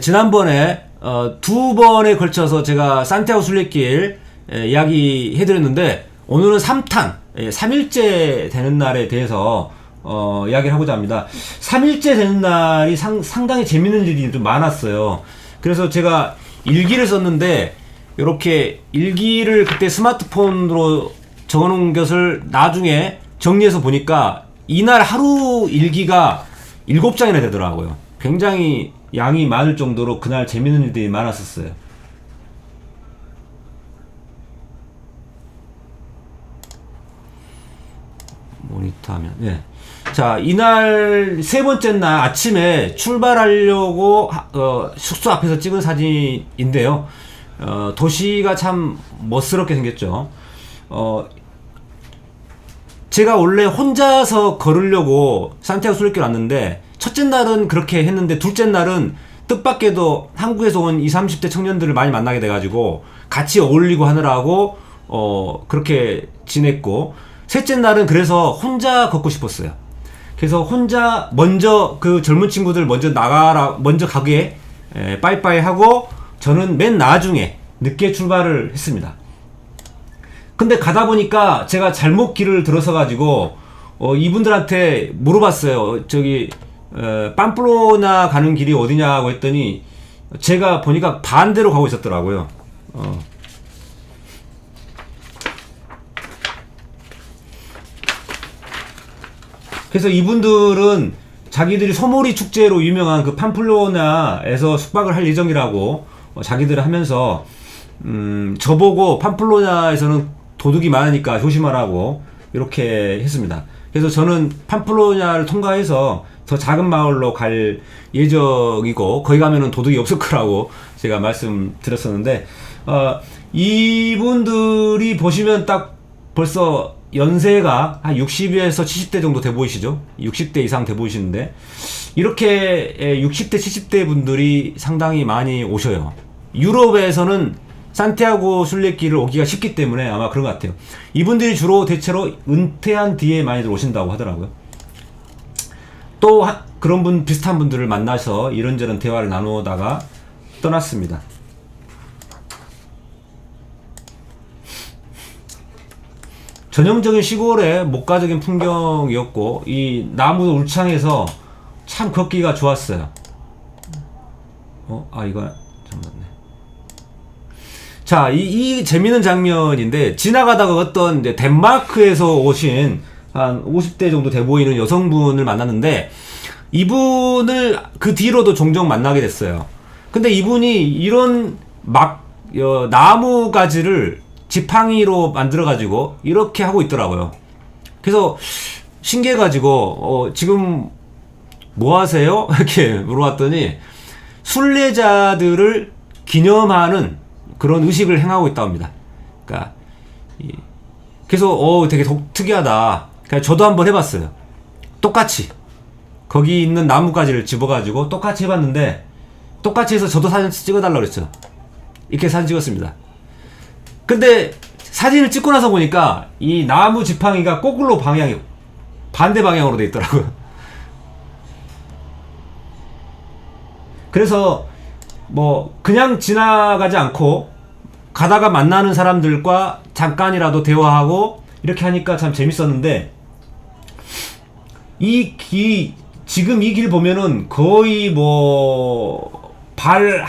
지난번에 두 번에 걸쳐서 제가 산티아고 순례길 이야기해드렸는데 오늘은 3탄 3일째 되는 날에 대해서 이야기를 하고자 합니다. 3일째 되는 날이 상당히 재밌는 일이 좀 많았어요. 그래서 제가 일기를 썼는데 이렇게 일기를 그때 스마트폰으로 적어놓은 것을 나중에 정리해서 보니까 이날 하루 일기가 7장이나 되더라고요. 굉장히 양이 많을 정도로 그날 재밌는 일들이 많았었어요. 모니터 화면. 네. 자, 이날 세 번째 날 아침에 출발하려고 숙소 앞에서 찍은 사진인데요. 도시가 참 멋스럽게 생겼죠. 제가 원래 혼자서 걸으려고 산티아고 순례길 왔는데 첫째 날은 그렇게 했는데 둘째 날은 뜻밖에도 한국에서 온 20, 30대 청년들을 많이 만나게 돼가지고 같이 어울리고 하느라고 그렇게 지냈고, 셋째 날은 그래서 혼자 걷고 싶었어요. 그래서 혼자 먼저 그 젊은 친구들 먼저 가게 빠이빠이 하고 저는 맨 나중에 늦게 출발을 했습니다. 근데 가다 보니까 제가 잘못 길을 들어서 가지고 이분들한테 물어봤어요. 저기 팜플로나 가는 길이 어디냐고 했더니 제가 보니까 반대로 가고 있었더라고요. 그래서 이분들은 자기들이 소몰이 축제로 유명한 그 팜플로나에서 숙박을 할 예정이라고 자기들 하면서 저보고 팜플로나에서는 도둑이 많으니까 조심하라고 이렇게 했습니다. 그래서 저는 팜플로나를 통과해서 더 작은 마을로 갈 예정이고 거기 가면은 도둑이 없을 거라고 제가 말씀드렸었는데 이분들이 보시면 딱 벌써 연세가 한 60에서 70대 정도 돼 보이시죠? 60대 이상 돼 보이시는데 이렇게 60대 70대 분들이 상당히 많이 오셔요. 유럽에서는 산티아고 순례길을 오기가 쉽기 때문에 아마 그런 것 같아요. 이분들이 주로 대체로 은퇴한 뒤에 많이들 오신다고 하더라고요. 또 그런 분 비슷한 분들을 만나서 이런저런 대화를 나누다가 떠났습니다. 전형적인 시골의 목가적인 풍경이었고 이 나무 울창에서 참 걷기가 좋았어요. 이거 잠깐만요. 자, 이 재밌는 장면인데 지나가다가 어떤 덴마크에서 오신 한 50대 정도 돼 보이는 여성분을 만났는데 이분을 그 뒤로도 종종 만나게 됐어요. 근데 이분이 이런 나무 가지를 지팡이로 만들어가지고 이렇게 하고 있더라고요. 그래서 신기해가지고 지금 뭐 하세요? 이렇게 물어봤더니 순례자들을 기념하는 그런 의식을 행하고 있다고 합니다. 그러니까 그래서 되게 특이하다. 그러니까 저도 한번 해봤어요. 똑같이 거기 있는 나뭇가지를 집어가지고 똑같이 해봤는데 똑같이 해서 저도 사진 찍어달라고 그랬죠. 이렇게 사진 찍었습니다. 근데 사진을 찍고 나서 보니까 이 나무 지팡이가 거꾸로 반대 방향으로 돼 있더라고요. 그래서 뭐 그냥 지나가지 않고 가다가 만나는 사람들과 잠깐이라도 대화하고 이렇게 하니까 참 재밌었는데 지금 이 길 보면은 거의 뭐 발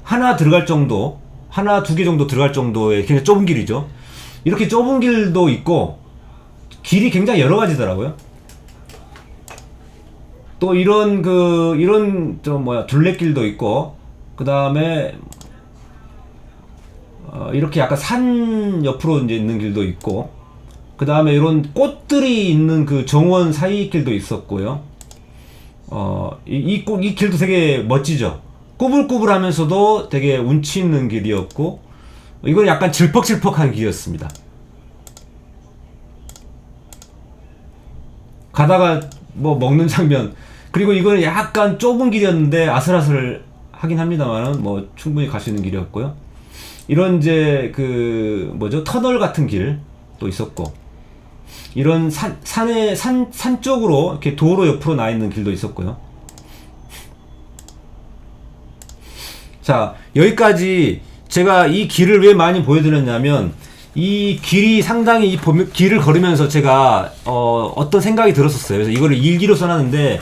하나 들어갈 정도, 하나 두 개 정도 들어갈 정도의 굉장히 좁은 길이죠. 이렇게 좁은 길도 있고 길이 굉장히 여러 가지더라고요. 또 이런 둘레길도 있고 그 다음에 이렇게 약간 산 옆으로 이제 있는 길도 있고 그 다음에 이런 꽃들이 있는 그 정원 사이 길도 있었고요. 이 길도 되게 멋지죠. 꾸불꾸불하면서도 되게 운치 있는 길이었고 이건 약간 질퍽질퍽한 길이었습니다. 가다가 뭐 먹는 장면, 그리고 이거는 약간 좁은 길이었는데 아슬아슬하긴 합니다만 뭐 충분히 갈 수 있는 길이었고요. 이런 이제 터널 같은 길도 있었고 이런 산 쪽으로 이렇게 도로 옆으로 나 있는 길도 있었고요. 자, 여기까지 제가 이 길을 왜 많이 보여드렸냐면, 이 길이 상당히 길을 걸으면서 제가 어떤 생각이 들었었어요. 그래서 이거를 일기로 써놨는데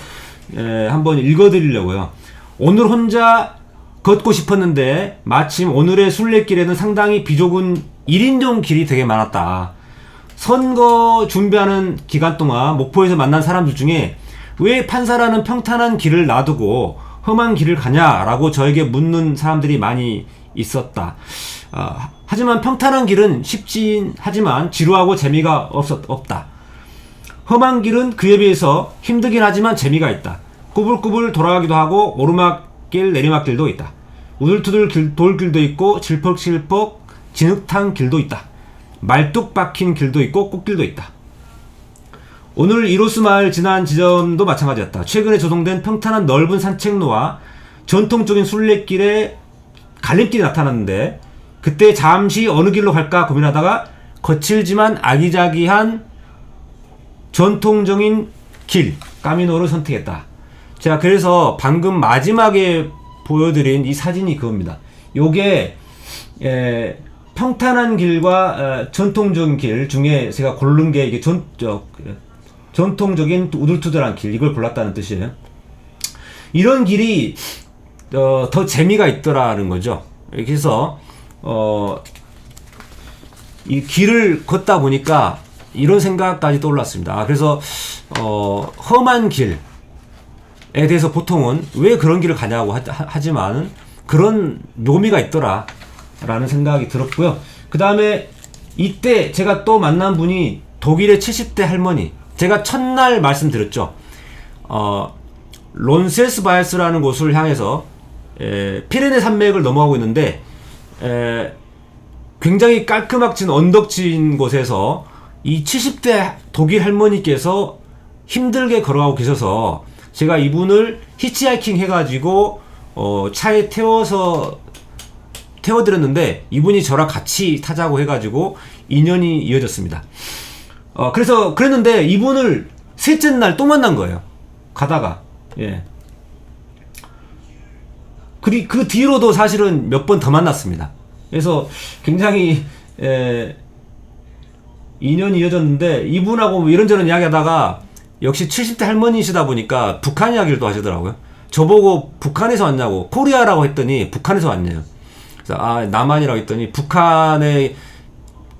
한번 읽어드리려고요. 오늘 혼자 걷고 싶었는데 마침 오늘의 순례길에는 상당히 비좁은 1인용 길이 되게 많았다. 선거 준비하는 기간 동안 목포에서 만난 사람들 중에 왜 판사라는 평탄한 길을 놔두고 험한 길을 가냐라고 저에게 묻는 사람들이 많이 있었다. 하지만 평탄한 길은 쉽진 하지만 지루하고 재미가 없다. 험한 길은 그에 비해서 힘들긴 하지만 재미가 있다. 꾸불꾸불 돌아가기도 하고 오르막길 내리막길도 있다. 우들투들 돌길도 있고 질퍽질퍽 진흙탕 길도 있다. 말뚝 박힌 길도 있고 꽃길도 있다. 오늘 이로스 마을 지난 지점도 마찬가지였다. 최근에 조성된 평탄한 넓은 산책로와 전통적인 순례길에 갈림길이 나타났는데 그때 잠시 어느 길로 갈까 고민하다가 거칠지만 아기자기한 전통적인 길 까미노를 선택했다. 자, 그래서 방금 마지막에 보여드린 이 사진이 그겁니다. 요게 평탄한 길과 전통적인 길 중에 제가 고른 게 이게 전통적인 우둘투둘한 길, 이걸 골랐다는 뜻이에요. 이런 길이 더 재미가 있더라는 거죠. 그래서 이 길을 걷다 보니까 이런 생각까지 떠올랐습니다. 그래서 험한 길에 대해서 보통은 왜 그런 길을 가냐고 하지만 그런 묘미가 있더라 라는 생각이 들었고요. 그 다음에 이때 제가 또 만난 분이 독일의 70대 할머니, 제가 첫날 말씀드렸죠. 론세스바이스라는 곳을 향해서 피레네 산맥을 넘어가고 있는데 굉장히 깔끔하진 언덕진 곳에서 이 70대 독일 할머니께서 힘들게 걸어가고 계셔서 제가 이분을 히치하이킹 해가지고 차에 태워드렸는데 이분이 저랑 같이 타자고 해가지고 인연이 이어졌습니다. 그래서 그랬는데 이분을 셋째 날 또 만난 거예요. 가다가. 예. 그 뒤로도 사실은 몇 번 더 만났습니다. 그래서 굉장히 인연이 이어졌는데 이분하고 뭐 이런저런 이야기 하다가 역시 70대 할머니시다 보니까 북한 이야기를 또 하시더라고요. 저보고 북한에서 왔냐고, 코리아라고 했더니 북한에서 왔네요. 그래서 남한이라고 했더니 북한의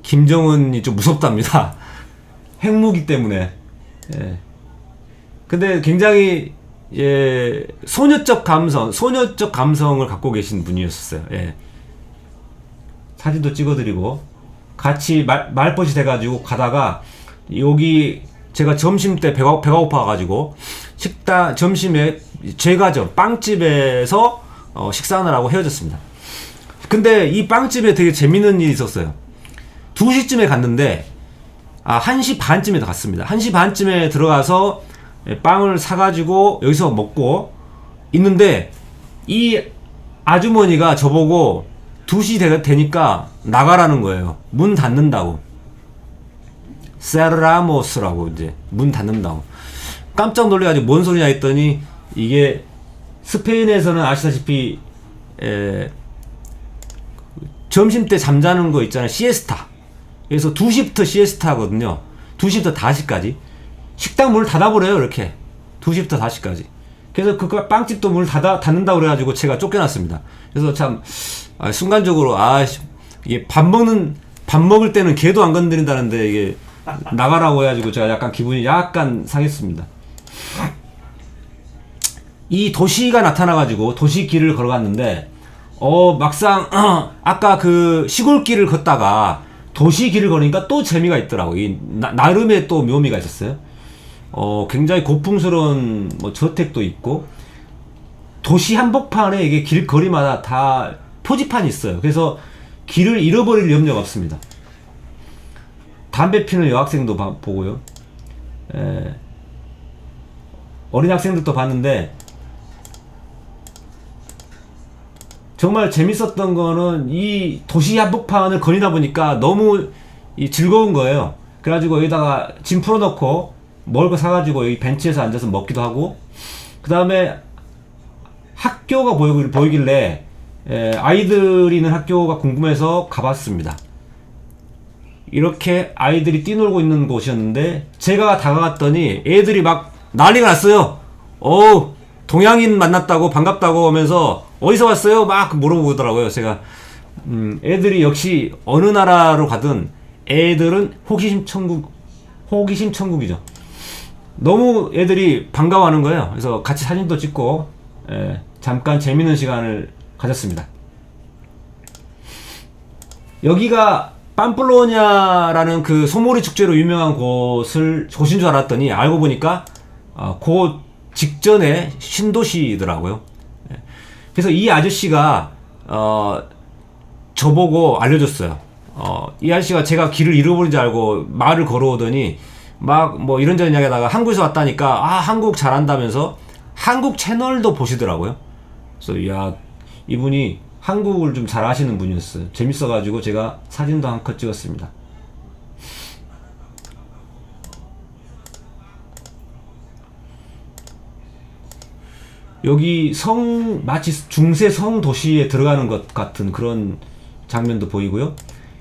김정은이 좀 무섭답니다. 핵무기 때문에. 예. 근데 굉장히 소녀적 감성을 갖고 계신 분이었어요. 예. 사진도 찍어드리고 같이 말벗이 돼가지고 가다가 여기 제가 점심 때 배가 고파가지고 점심에 제과점 빵집에서 식사하느라고 헤어졌습니다. 근데 이 빵집에 되게 재밌는 일이 있었어요. 2시쯤에 갔는데 1시 반쯤에 갔습니다. 1시 반쯤에 들어가서 빵을 사가지고 여기서 먹고 있는데 이 아주머니가 저보고 2시 되니까 나가라는 거예요. 문 닫는다고. 세르라모스라고 이제 문 닫는다고. 깜짝 놀래가지고 뭔 소리냐 했더니 이게 스페인에서는 아시다시피 점심때 잠자는 거 있잖아요. 시에스타. 그래서 2시부터 시에스타거든요. 2시부터 5시까지. 식당 문을 닫아버려요, 이렇게. 2시부터 5시까지. 그래서 그 빵집도 문을 닫는다고 그래가지고 제가 쫓겨났습니다. 그래서 참, 순간적으로, 이게 밥 먹을 때는 개도 안 건드린다는데, 이게, 나가라고 해가지고 제가 약간 기분이 약간 상했습니다. 이 도시가 나타나가지고, 도시길을 걸어갔는데, 막상, 아까 그 시골길을 걷다가, 도시길을 걸으니까 또 재미가 있더라고. 나름의 또 묘미가 있었어요. 굉장히 고풍스러운 저택도 있고, 도시 한복판에 이게 길거리마다 다 표지판이 있어요. 그래서 길을 잃어버릴 염려가 없습니다. 담배 피는 여학생도 보고요. 어린 학생들도 봤는데, 정말 재밌었던 거는 이 도시 한복판을 거리다 보니까 너무 즐거운 거예요. 그래가지고 여기다가 짐 풀어놓고 먹을 거 사가지고 여기 벤치에서 앉아서 먹기도 하고, 그 다음에 학교가 보이길래 아이들이 있는 학교가 궁금해서 가봤습니다. 이렇게 아이들이 뛰놀고 있는 곳이었는데 제가 다가갔더니 애들이 막 난리가 났어요. 동양인 만났다고 반갑다고 하면서 어디서 왔어요? 막 물어보더라고요. 제가 애들이 역시 어느 나라로 가든 애들은 호기심 천국이죠. 너무 애들이 반가워하는 거예요. 그래서 같이 사진도 찍고 잠깐 재밌는 시간을 가졌습니다. 여기가 팜플로냐라는 그 소모리 축제로 유명한 곳인 줄 알았더니 알고 보니까 그 직전에 신도시더라고요. 그래서 이 아저씨가 저보고 알려줬어요. 이 아저씨가 제가 길을 잃어버린 줄 알고 말을 걸어오더니 막 뭐 이런저런 이야기하다가 한국에서 왔다니까 한국 잘한다면서 한국 채널도 보시더라고요. 그래서 야, 이분이 한국을 좀 잘 아시는 분이었어요. 재밌어가지고 제가 사진도 한 컷 찍었습니다. 여기 마치 중세 성 도시에 들어가는 것 같은 그런 장면도 보이고요.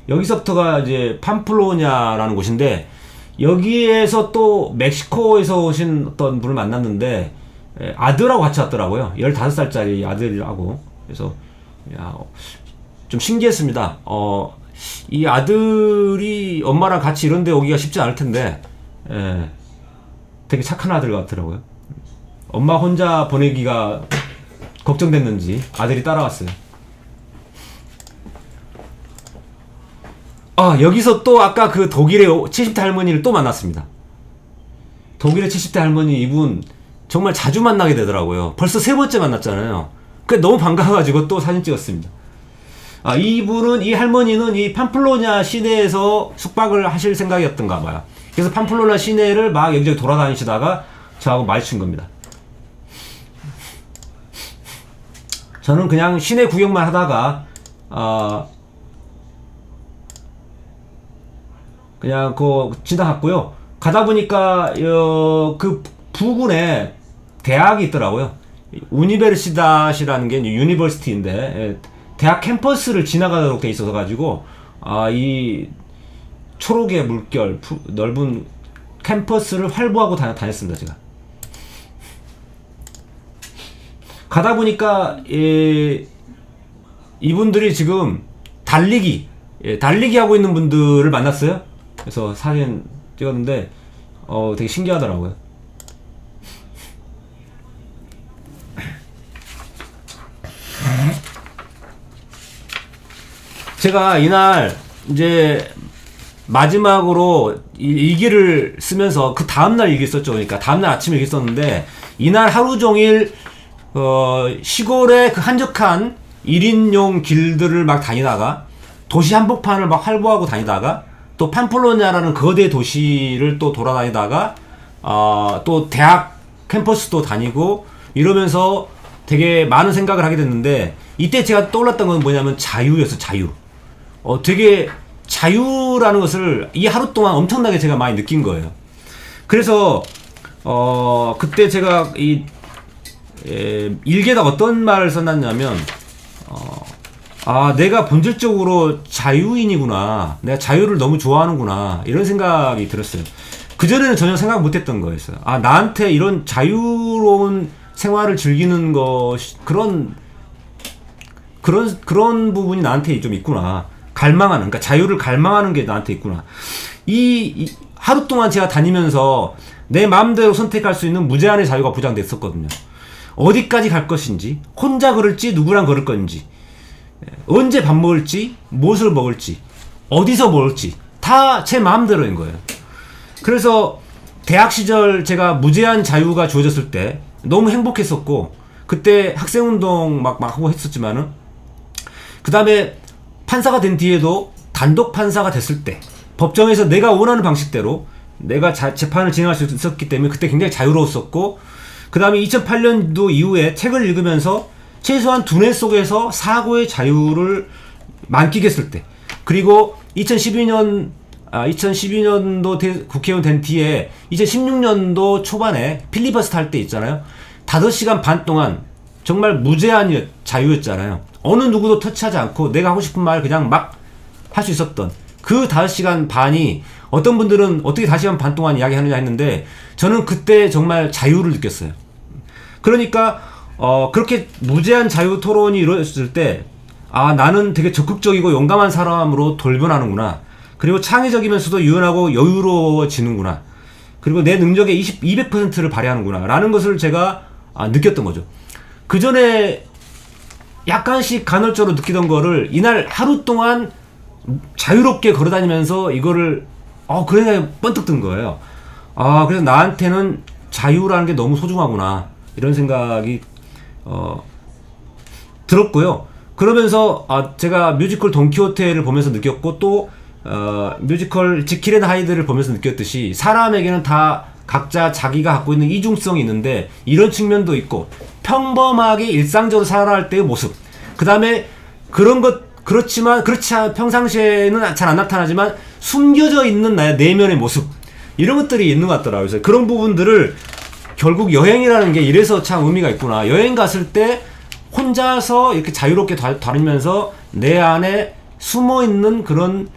여기서부터가 이제 팜플로냐라는 곳인데, 여기에서 또 멕시코에서 오신 어떤 분을 만났는데 아들하고 같이 왔더라고요. 15살짜리 아들하고. 그래서 좀 신기했습니다. 이 아들이 엄마랑 같이 이런 데 오기가 쉽지 않을 텐데 되게 착한 아들 같더라고요. 엄마 혼자 보내기가 걱정됐는지 아들이 따라왔어요. 여기서 또 아까 그 독일의 70대 할머니를 또 만났습니다. 독일의 70대 할머니, 이분 정말 자주 만나게 되더라고요. 벌써 3번째 만났잖아요. 그게 너무 반가워가지고 또 사진 찍었습니다. 이 할머니는 이 팜플로냐 시내에서 숙박을 하실 생각이었던가 봐요. 그래서 팜플로냐 시내를 막 여기저기 돌아다니시다가 저하고 마주친 겁니다. 저는 그냥 시내 구경만 하다가 그냥 지나갔고요. 가다 보니까 그 부근에 대학이 있더라고요. 우니베르시다시라는 게 유니버시티인데 대학 캠퍼스를 지나가도록 돼 있어서 가지고 이 초록의 물결 넓은 캠퍼스를 활보하고 다녔습니다. 제가 가다 보니까 이분들이 지금 달리기 하고 있는 분들을 만났어요. 그래서 사진 찍었는데 되게 신기하더라고요. 제가 이날 이제 마지막으로 일기를 쓰면서 그 다음날 일기 썼죠. 그러니까 다음날 아침에 일기 썼는데, 이날 하루 종일 시골의 그 한적한 1인용 길들을 막 다니다가 도시 한복판을 막 활보하고 다니다가 또 팜플로냐라는 거대 도시를 또 돌아다니다가 또 대학 캠퍼스도 다니고 이러면서 되게 많은 생각을 하게 됐는데, 이때 제가 떠올랐던 건 뭐냐면 자유였어. 자유. 되게 자유라는 것을 이 하루 동안 엄청나게 제가 많이 느낀 거예요. 그래서 그때 제가 일기에다 어떤 말을 써놨냐면 내가 본질적으로 자유인이구나, 내가 자유를 너무 좋아하는구나, 이런 생각이 들었어요. 그전에는 전혀 생각 못했던 거였어요. 나한테 이런 자유로운 생활을 즐기는 그런 부분이 나한테 좀 있구나. 그러니까 자유를 갈망하는 게 나한테 있구나. 이 하루 동안 제가 다니면서 내 마음대로 선택할 수 있는 무제한의 자유가 보장됐었거든요. 어디까지 갈 것인지, 혼자 걸을지 누구랑 걸을 건지, 언제 밥 먹을지, 무엇을 먹을지, 어디서 먹을지 다 제 마음대로인 거예요. 그래서 대학 시절 제가 무제한 자유가 주어졌을 때 너무 행복했었고, 그때 학생운동 막 하고 했었지만은, 그 다음에 판사가 된 뒤에도 단독 판사가 됐을 때 법정에서 내가 원하는 방식대로 내가 재판을 진행할 수 있었기 때문에 그때 굉장히 자유로웠었고, 그 다음에 2008년도 이후에 책을 읽으면서 최소한 두뇌 속에서 사고의 자유를 만끽했을 때, 그리고 2012년도 국회의원 된 뒤에 2016년도 초반에 필리버스터 할 때 있잖아요. 5시간 반 동안 정말 무제한 자유였잖아요. 어느 누구도 터치하지 않고 내가 하고 싶은 말 그냥 막 할 수 있었던 그 5시간 반이, 어떤 분들은 어떻게 5시간 반 동안 이야기하느냐 했는데 저는 그때 정말 자유를 느꼈어요. 그러니까 그렇게 무제한 자유 토론이 이루어졌을 때 나는 되게 적극적이고 용감한 사람으로 돌변하는구나. 그리고 창의적이면서도 유연하고 여유로워지는구나. 그리고 내 능력의 200%를 발휘하는구나 라는 것을 제가 느꼈던 거죠. 그 전에 약간씩 간헐적으로 느끼던 거를 이날 하루 동안 자유롭게 걸어다니면서 이거를 그런 생각이 번뜩 든 거예요. 그래서 나한테는 자유라는 게 너무 소중하구나 이런 생각이 들었고요. 그러면서 제가 뮤지컬 돈키호테를 보면서 느꼈고, 또 뮤지컬 지킬 앤 하이드를 보면서 느꼈듯이 사람에게는 다 각자 자기가 갖고 있는 이중성이 있는데 이런 측면도 있고, 평범하게 일상적으로 살아갈 때의 모습, 그 다음에 그렇지만 평상시에는 잘 안 나타나지만 숨겨져 있는 나의 내면의 모습, 이런 것들이 있는 것 같더라고요. 그래서 그런 부분들을 결국 여행이라는 게 이래서 참 의미가 있구나. 여행 갔을 때 혼자서 이렇게 자유롭게 다니면서 내 안에 숨어 있는 그런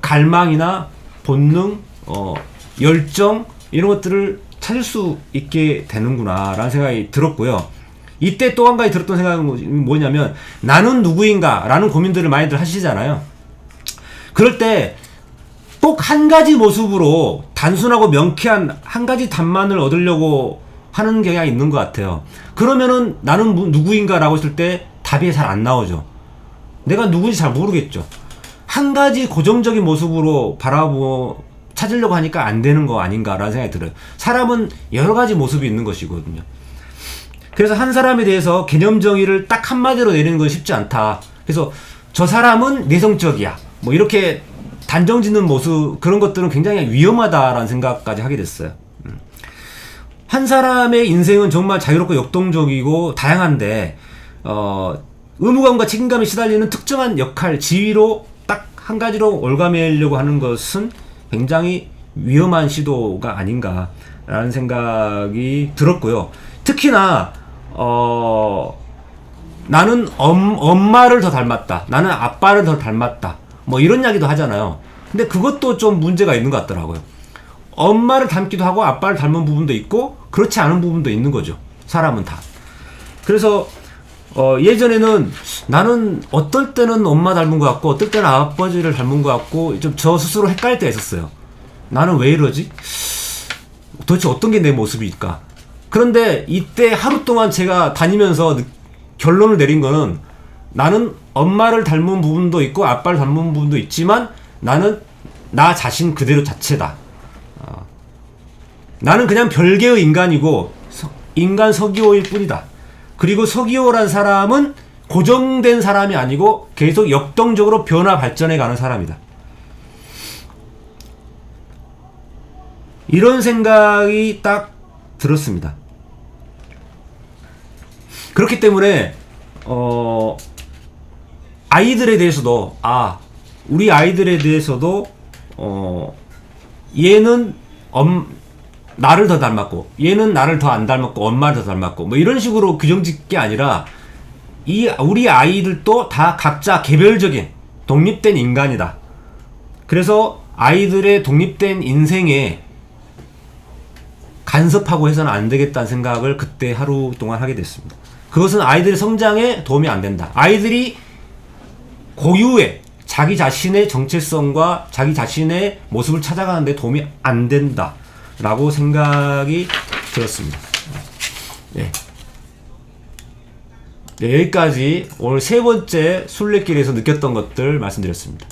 갈망이나 본능, 열정, 이런 것들을 찾을 수 있게 되는구나 라는 생각이 들었고요. 이때 또 한 가지 들었던 생각은 뭐냐면, 나는 누구인가 라는 고민들을 많이들 하시잖아요. 그럴 때 꼭 한 가지 모습으로 단순하고 명쾌한 한 가지 답만을 얻으려고 하는 경향이 있는 것 같아요. 그러면은 나는 누구인가 라고 했을 때 답이 잘 안 나오죠. 내가 누구인지 잘 모르겠죠. 한 가지 고정적인 모습으로 찾으려고 하니까 안 되는 거 아닌가라는 생각이 들어요. 사람은 여러 가지 모습이 있는 것이거든요. 그래서 한 사람에 대해서 개념 정의를 딱 한마디로 내리는 건 쉽지 않다. 그래서 저 사람은 내성적이야, 뭐 이렇게 단정 짓는 모습, 그런 것들은 굉장히 위험하다라는 생각까지 하게 됐어요. 한 사람의 인생은 정말 자유롭고 역동적이고 다양한데 의무감과 책임감이 시달리는 특정한 역할, 지위로 딱 한 가지로 올가매려고 하는 것은 굉장히 위험한 시도가 아닌가라는 생각이 들었고요. 특히나 나는 엄마를 더 닮았다, 나는 아빠를 더 닮았다, 뭐 이런 이야기도 하잖아요. 근데 그것도 좀 문제가 있는 것 같더라고요. 엄마를 닮기도 하고 아빠를 닮은 부분도 있고 그렇지 않은 부분도 있는 거죠. 사람은 다. 그래서 예전에는 나는 어떨 때는 엄마 닮은 것 같고 어떨 때는 아버지를 닮은 것 같고 좀 저 스스로 헷갈릴 때가 있었어요. 나는 왜 이러지? 도대체 어떤 게 내 모습일까? 그런데 이때 하루 동안 제가 다니면서 결론을 내린 거는, 나는 엄마를 닮은 부분도 있고 아빠를 닮은 부분도 있지만 나는 나 자신 그대로 자체다. 나는 그냥 별개의 인간이고 인간 서기호일 뿐이다. 그리고 서기호란 사람은 고정된 사람이 아니고 계속 역동적으로 변화 발전해 가는 사람이다. 이런 생각이 딱 들었습니다. 그렇기 때문에 아이들에 대해서도 우리 아이들에 대해서도 얘는 나를 더 닮았고 얘는 나를 더 안 닮았고 엄마를 더 닮았고 뭐 이런 식으로 규정 짓게 아니라, 우리 아이들도 다 각자 개별적인 독립된 인간이다. 그래서 아이들의 독립된 인생에 간섭하고 해서는 안 되겠다는 생각을 그때 하루 동안 하게 됐습니다. 그것은 아이들의 성장에 도움이 안 된다. 아이들이 고유의 자기 자신의 정체성과 자기 자신의 모습을 찾아가는 데 도움이 안 된다 라고 생각이 들었습니다. 네. 네, 여기까지 오늘 세 번째 순례길에서 느꼈던 것들 말씀드렸습니다.